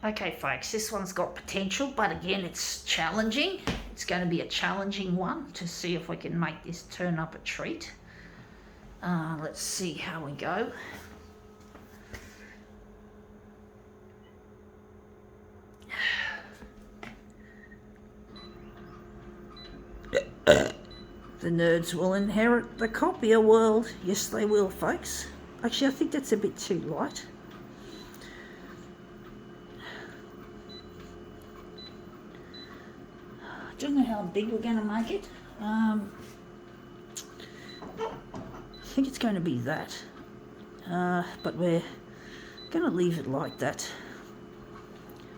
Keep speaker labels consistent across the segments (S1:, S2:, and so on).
S1: Okay folks, this one's got potential, but again it's challenging. It's going to be a challenging one to see if we can make this turn up a treat. Let's see how we go. The nerds will inherit the copier world. Yes, they will, folks. Actually, I think that's a bit too light. I don't know how big we're going to make it. I think it's going to be that. But we're going to leave it like that.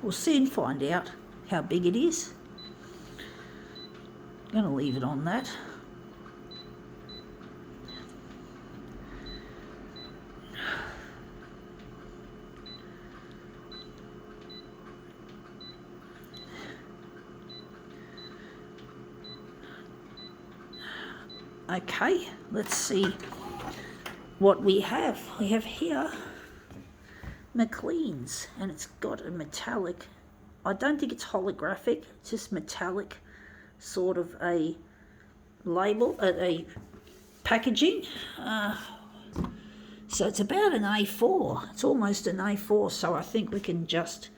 S1: We'll soon find out how big it is. I'm going to leave it on that. Okay, let's see what we have. We have here McLean's, and it's got a metallic, I don't think it's holographic, it's just metallic sort of a label, a packaging. So it's about an A4, it's almost an A4, so I think we can just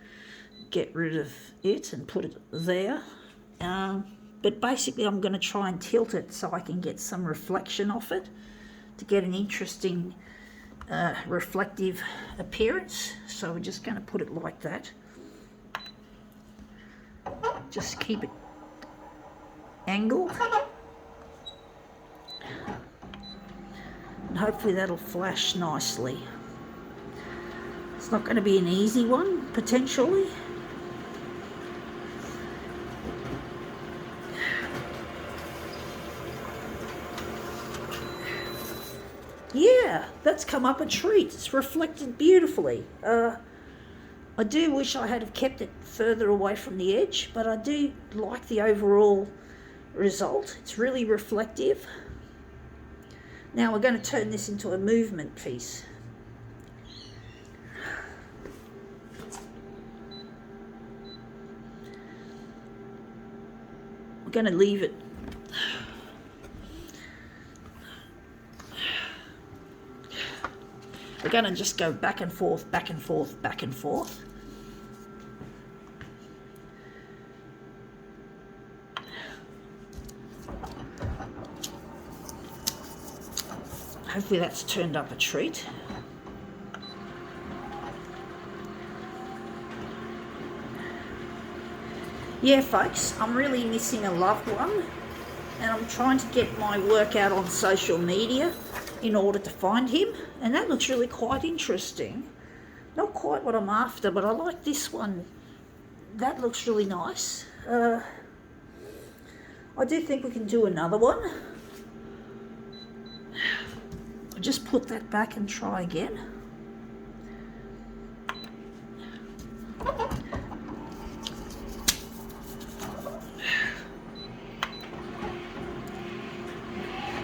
S1: get rid of it and put it there. But basically I'm going to try and tilt it so I can get some reflection off it to get an interesting reflective appearance. So we're just going to put it like that. Just keep it angled. And hopefully that'll flash nicely. It's not going to be an easy one, potentially. Yeah, that's come up a treat. It's reflected beautifully. I do wish I had have kept it further away from the edge, but I do like the overall result. It's really reflective. Now we're going to turn this into a movement piece. We're going to leave it. We're going to just go back and forth, back and forth, back and forth. Hopefully that's turned up a treat. Yeah, folks, I'm really missing a loved one, and I'm trying to get my work out on social media in order to find him, and that looks really quite interesting. Not quite what I'm after, but I like this one. That looks really nice. I do think we can do another one. I'll just put that back and try again.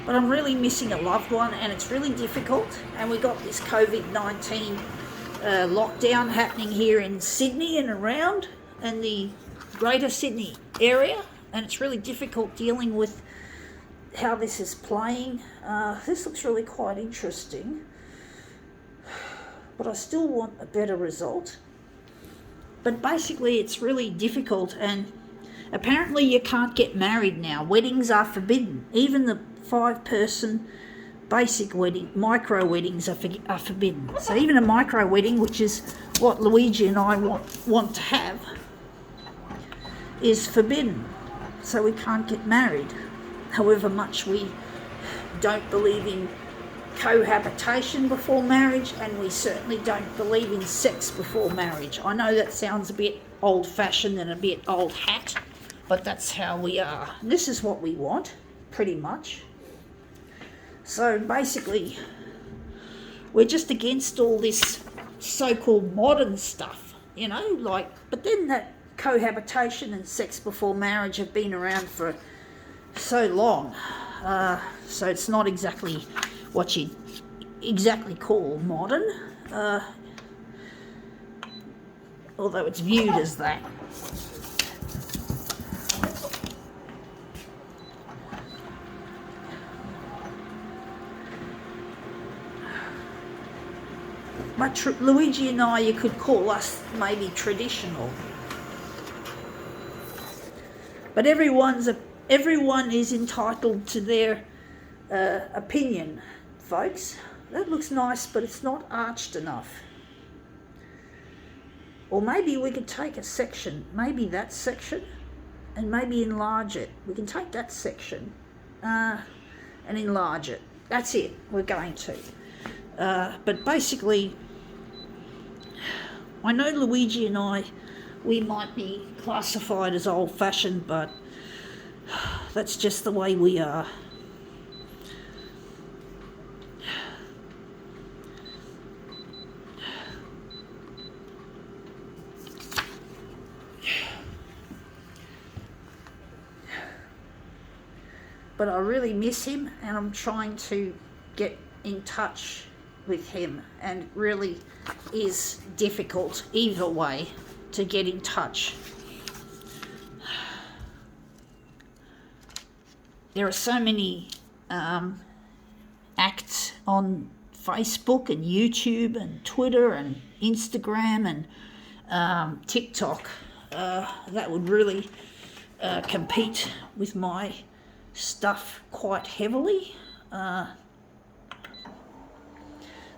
S1: But I'm really missing a loved one, and it's really difficult. And we got this COVID-19 lockdown happening here in Sydney and around, and the greater Sydney area, and it's really difficult dealing with how this is playing. This looks really quite interesting, but I still want a better result. But basically it's really difficult, and apparently you can't get married now. Weddings are forbidden. Even the 5-person basic wedding, micro weddings are forbidden. So even a micro wedding, which is what Luigi and I want to have, is forbidden. So we can't get married. However much we don't believe in cohabitation before marriage, and we certainly don't believe in sex before marriage. I know that sounds a bit old-fashioned and a bit old hat, but that's how we are. This is what we want, pretty much. So basically, we're just against all this so-called modern stuff, you know, like, but then that cohabitation and sex before marriage have been around for so long. So it's not exactly what you'd exactly call modern. although it's viewed as that. Luigi and I, you could call us maybe traditional. But everyone is entitled to their opinion, folks. That looks nice, but it's not arched enough. Or maybe we could take a section, maybe that section, and maybe enlarge it. We can take that section and enlarge it. That's it, we're going to. But basically, I know Luigi and I, we might be classified as old-fashioned, but that's just the way we are. But I really miss him, and I'm trying to get in touch with him, and it really is difficult either way to get in touch. There are so many acts on Facebook and YouTube and Twitter and Instagram and TikTok that would really compete with my stuff quite heavily.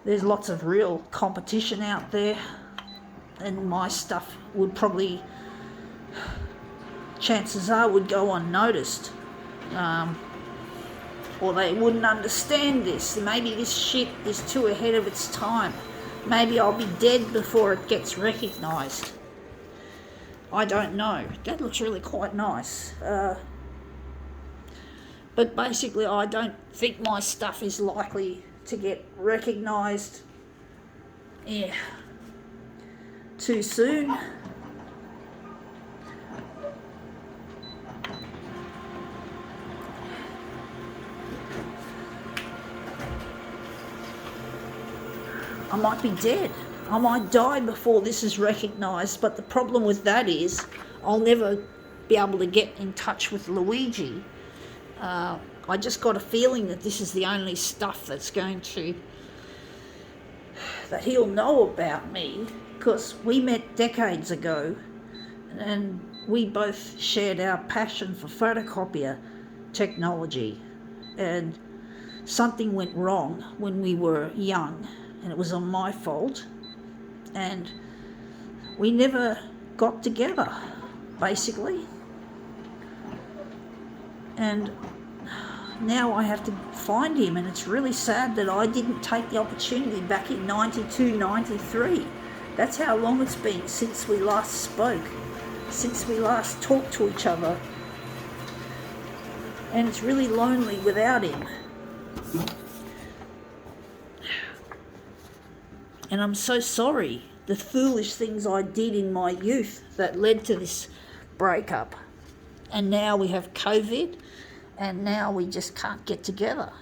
S1: There's lots of real competition out there, and my stuff would probably, chances are, would go unnoticed. Or they wouldn't understand this. Maybe this shit is too ahead of its time. Maybe I'll be dead before it gets recognised. I don't know. That looks really quite nice. But basically, I don't think my stuff is likely to get recognised too soon. I might be dead. I might die before this is recognised, but the problem with that is I'll never be able to get in touch with Luigi. I just got a feeling that this is the only stuff that he'll know about me, because we met decades ago and we both shared our passion for photocopier technology, and something went wrong when we were young, and it was on my fault, and we never got together, basically. And now I have to find him, and it's really sad that I didn't take the opportunity back in 92, 93. That's how long it's been since we last spoke, since we last talked to each other. And it's really lonely without him. And I'm so sorry, the foolish things I did in my youth that led to this breakup. And now we have COVID, and now we just can't get together.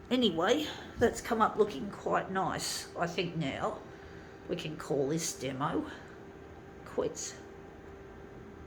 S1: Anyway, that's come up looking quite nice. I think now we can call this demo quits.